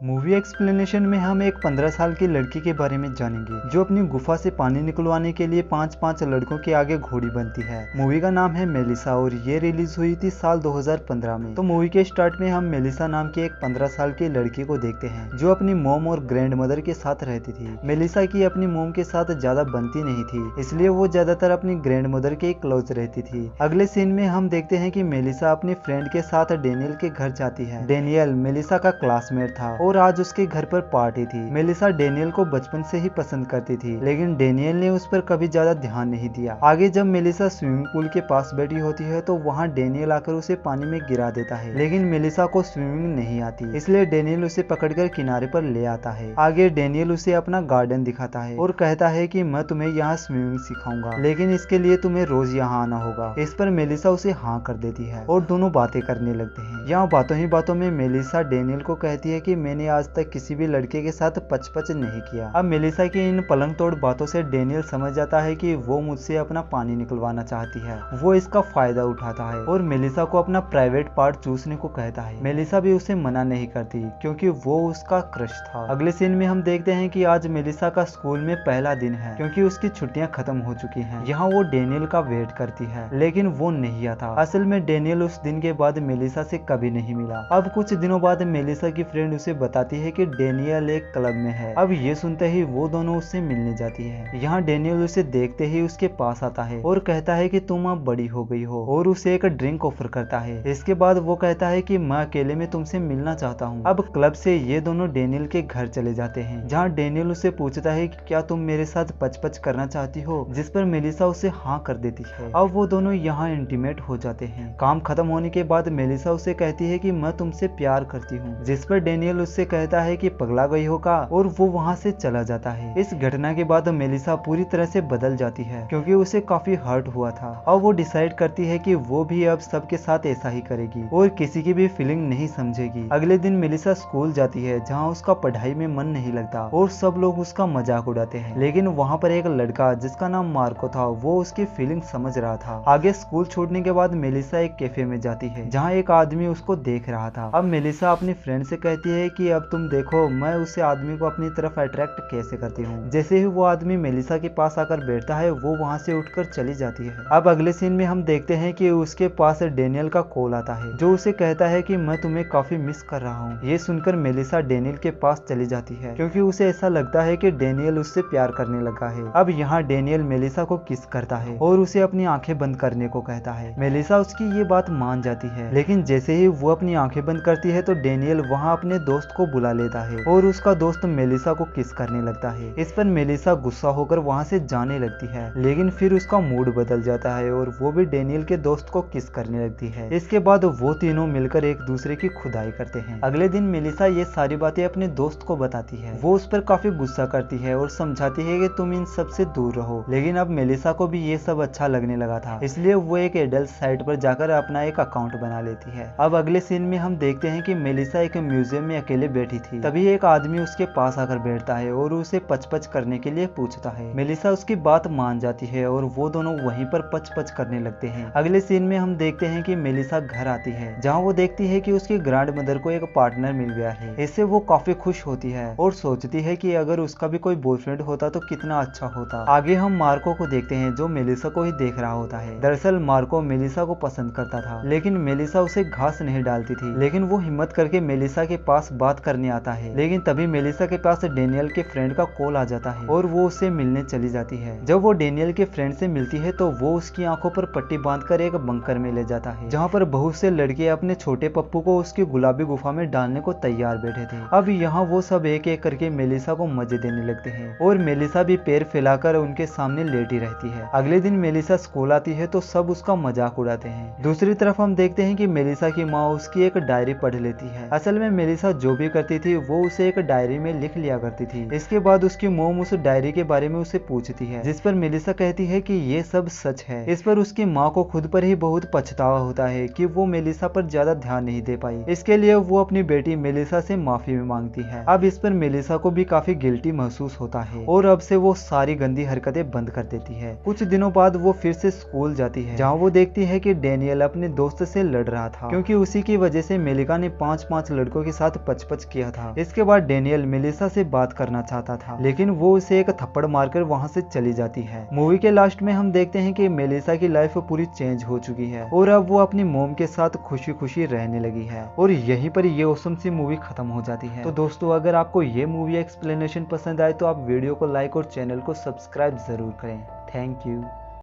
Movie explanation में हम एक 15 साल की लड़की के बारे में जानेंगे जो अपनी गुफा से पानी निकलवाने के लिए 5-5 लड़कों के आगे घोड़ी बनती है। मूवी का नाम है मेलिसा और ये रिलीज हुई थी साल 2015 में। तो मूवी के स्टार्ट में हम मेलिसा नाम की एक 15 साल की लड़की को देखते हैं जो अपनी मॉम और ग्रैंड मदर के साथ रहती थी। मेलिसा की अपनी मॉम के साथ ज्यादा बनती नहीं थी, इसलिए वो ज्यादातर अपनी ग्रैंड मदर के क्लोज रहती थी। अगले सीन में हम देखते हैं कि मेलिसा अपनी फ्रेंड के साथ डेनियल के घर जाती है। डेनियल मेलिसा का क्लासमेट था और आज उसके घर पर पार्टी थी। मेलिसा डेनियल को बचपन से ही पसंद करती थी, लेकिन डेनियल ने उस पर कभी ज्यादा ध्यान नहीं दिया। आगे जब मेलिसा स्विमिंग पूल के पास बैठी होती है तो वहाँ डेनियल आकर उसे पानी में गिरा देता है, लेकिन मेलिसा को स्विमिंग नहीं आती, इसलिए डेनियल उसे पकड़कर किनारे पर ले आता है। आगे डेनियल उसे अपना गार्डन दिखाता है और कहता है कि मैं तुम्हें यहाँ स्विमिंग सिखाऊंगा, लेकिन इसके लिए तुम्हें रोज यहाँ आना होगा। इस पर मेलिसा उसे हाँ कर देती है और दोनों बातें करने लगते हैं। यहाँ बातों ही बातों में मेलिसा डेनियल को कहती है कि मैंने आज तक किसी भी लड़के के साथ पच नहीं किया। अब मेलिसा की इन पलंग तोड़ बातों से डेनियल समझ जाता है कि वो मुझसे अपना पानी निकलवाना चाहती है। वो इसका फायदा उठाता है और मेलिसा को अपना प्राइवेट पार्ट चूसने को कहता है। मेलिसा भी उसे मना नहीं करती क्योंकि वो उसका क्रश था। अगले सीन में हम देखते हैं कि आज मेलिसा का स्कूल में पहला दिन है क्योंकि उसकी छुट्टियां खत्म हो चुकी हैं। यहाँ वो डेनियल का वेट करती है, लेकिन वो नहीं आता। असल में डेनियल उस दिन के बाद मेलिसा से कभी नहीं मिला। अब कुछ दिनों बाद मेलिसा की फ्रेंड उसे बताती है कि डेनियल एक क्लब में है। अब ये सुनते ही वो दोनों उससे मिलने जाती है। यहाँ डेनियल उसे देखते ही उसके पास आता है और कहता है कि तुम अब बड़ी हो गई हो और उसे एक ड्रिंक ऑफर करता है। इसके बाद वो कहता है कि मैं अकेले में तुमसे मिलना चाहता हूँ। अब क्लब से ये दोनों डेनियल के घर चले जाते हैं, जहाँ डेनियल उसे पूछता है कि क्या तुम मेरे साथ पच करना चाहती हो, जिस पर मेलिसा उसे हाँ कर देती है। अब वो दोनों यहाँ इंटीमेट हो जाते हैं। काम खत्म होने के बाद मेलिसा उसे कहती है कि मैं तुमसे प्यार करती हूँ, जिस पर डेनियल उससे कहता है कि पगला गई हो का, और वो वहाँ से चला जाता है। इस घटना के बाद मेलिसा पूरी तरह से बदल जाती है क्योंकि उसे काफी हर्ट हुआ था। अब वो डिसाइड करती है कि वो भी अब सबके साथ ऐसा ही करेगी और किसी की भी फीलिंग नहीं समझेगी। अगले दिन मेलिसा स्कूल जाती है जहाँ उसका पढ़ाई में मन नहीं लगता और सब लोग उसका मजाक उड़ाते हैं, लेकिन वहाँ पर एक लड़का जिसका नाम मार्को था वो उसकी फीलिंग समझ रहा था। आगे स्कूल छोड़ने के बाद मेलिसा एक कैफे में जाती है जहाँ एक आदमी उसको देख रहा था। अब मेलिसा अपनी फ्रेंड से कहती है कि अब तुम देखो मैं उस आदमी को अपनी तरफ अट्रैक्ट कैसे करती हूँ। जैसे ही वो आदमी मेलिसा के पास आकर बैठता है वो वहाँ से उठकर चली जाती है। अब अगले सीन में हम देखते हैं कि उसके पास डेनियल का कॉल आता है जो उसे कहता है कि मैं तुम्हें काफी मिस कर रहा हूँ। ये सुनकर मेलिसा डेनियल के पास चली जाती है क्योंकि उसे ऐसा लगता है कि डेनियल उससे प्यार करने लगा है। अब यहाँ डेनियल मेलिसा को किस करता है और उसे अपनी आंखें बंद करने को कहता है। मेलिसा उसकी ये बात मान जाती है, लेकिन जैसे ही वो अपनी आंखें बंद करती है तो डेनियल वहाँ अपने दोस्त को बुला लेता है और उसका दोस्त मेलिसा को किस करने लगता है। इस पर मेलिसा गुस्सा होकर वहाँ से जाने लगती है, लेकिन फिर उसका मूड बदल जाता है और वो भी डेनियल के दोस्त को किस करने लगती है। इसके बाद वो तीनों मिलकर एक दूसरे की खुदाई करते हैं। अगले दिन मेलिसा ये सारी बातें अपने दोस्त को बताती है। वो उस पर काफी गुस्सा करती है और समझाती है कि तुम इन सब से दूर रहो, लेकिन अब मेलिसा को भी ये सब अच्छा लगने लगा था, इसलिए वो एक एडल्ट साइट पर जाकर अपना एक अकाउंट बना लेती है। अब अगले सीन में हम देखते हैं कि मेलिसा एक म्यूजियम में अकेले बैठी थी। तभी एक आदमी उसके पास आकर बैठता है और उसे पच करने के लिए पूछता है। मेलिसा उसकी बात मान जाती है और वो दोनों वहीं पर पच करने लगते हैं। अगले सीन में हम देखते हैं कि मेलिसा घर आती है जहाँ वो देखती है कि उसकी ग्रैंड मदर को एक पार्टनर मिल गया है। इससे वो काफी खुश होती है और सोचती है कि अगर उसका भी कोई बॉयफ्रेंड होता तो कितना अच्छा होता। आगे हम मार्को को देखते हैं जो मेलिसा को ही देख रहा होता है। दरअसल मार्को मेलिसा को पसंद करता था, लेकिन मेलिसा उसे घास नहीं डालती थी, लेकिन वो हिम्मत करके मेलिसा के पास बात करने आता है। लेकिन तभी मेलिसा के पास डेनियल के फ्रेंड का कॉल आ जाता है और वो उससे मिलने चली जाती है। जब वो डेनियल के फ्रेंड से मिलती है तो वो उसकी आंखों पर पट्टी बांधकर एक बंकर में ले जाता है जहाँ पर बहुत से लड़के अपने छोटे पप्पू को उसकी गुलाबी गुफा में डालने को तैयार बैठे थे। अब यहाँ वो सब एक एक करके मेलिसा को मजे देने लगते हैं और मेलिसा भी पैर फैलाकर उनके सामने लेटी रहती है। अगले दिन मेलिसा स्कूल आती है तो सब उसका मजाक उड़ाते हैं। दूसरी तरफ हम देखते हैं कि मेलिसा की माँ उसकी एक डायरी पढ़ लेती है। असल में मेलिसा जो भी करती थी वो उसे एक डायरी में लिख लिया करती थी। इसके बाद उसकी मोम उस डायरी के बारे में उसे पूछती है, जिस पर मेलिसा कहती है कि ये सब सच है। इस पर उसकी माँ को खुद पर ही बहुत पछतावा होता है कि वो मेलिसा पर ज्यादा ध्यान नहीं दे पाई। इसके लिए वो अपनी बेटी मेलिसा से माफी मांगती है। अब इस पर मेलिसा को भी काफी गिल्टी महसूस होता है और अब से वो सारी गंदी हरकतें बंद कर देती है। कुछ दिनों बाद वो फिर से स्कूल जाती है जहाँ वो देखती है कि डेनियल अपने दोस्त से लड़ रहा था क्योंकि उसी की वजह से मेलिका ने 5-5 लड़कों के साथ पच प्रपोज किया था। इसके बाद डेनियल मेलिसा से बात करना चाहता था, लेकिन वो उसे एक थप्पड़ मारकर वहाँ से चली जाती है। मूवी के लास्ट में हम देखते हैं कि मेलिसा की लाइफ पूरी चेंज हो चुकी है और अब वो अपनी मोम के साथ खुशी खुशी रहने लगी है और यहीं पर ये औसम सी मूवी खत्म हो जाती है। तो दोस्तों, अगर आपको ये मूवी एक्सप्लेनेशन पसंद आए तो आप वीडियो को लाइक और चैनल को सब्सक्राइब जरूर करें। Thank you.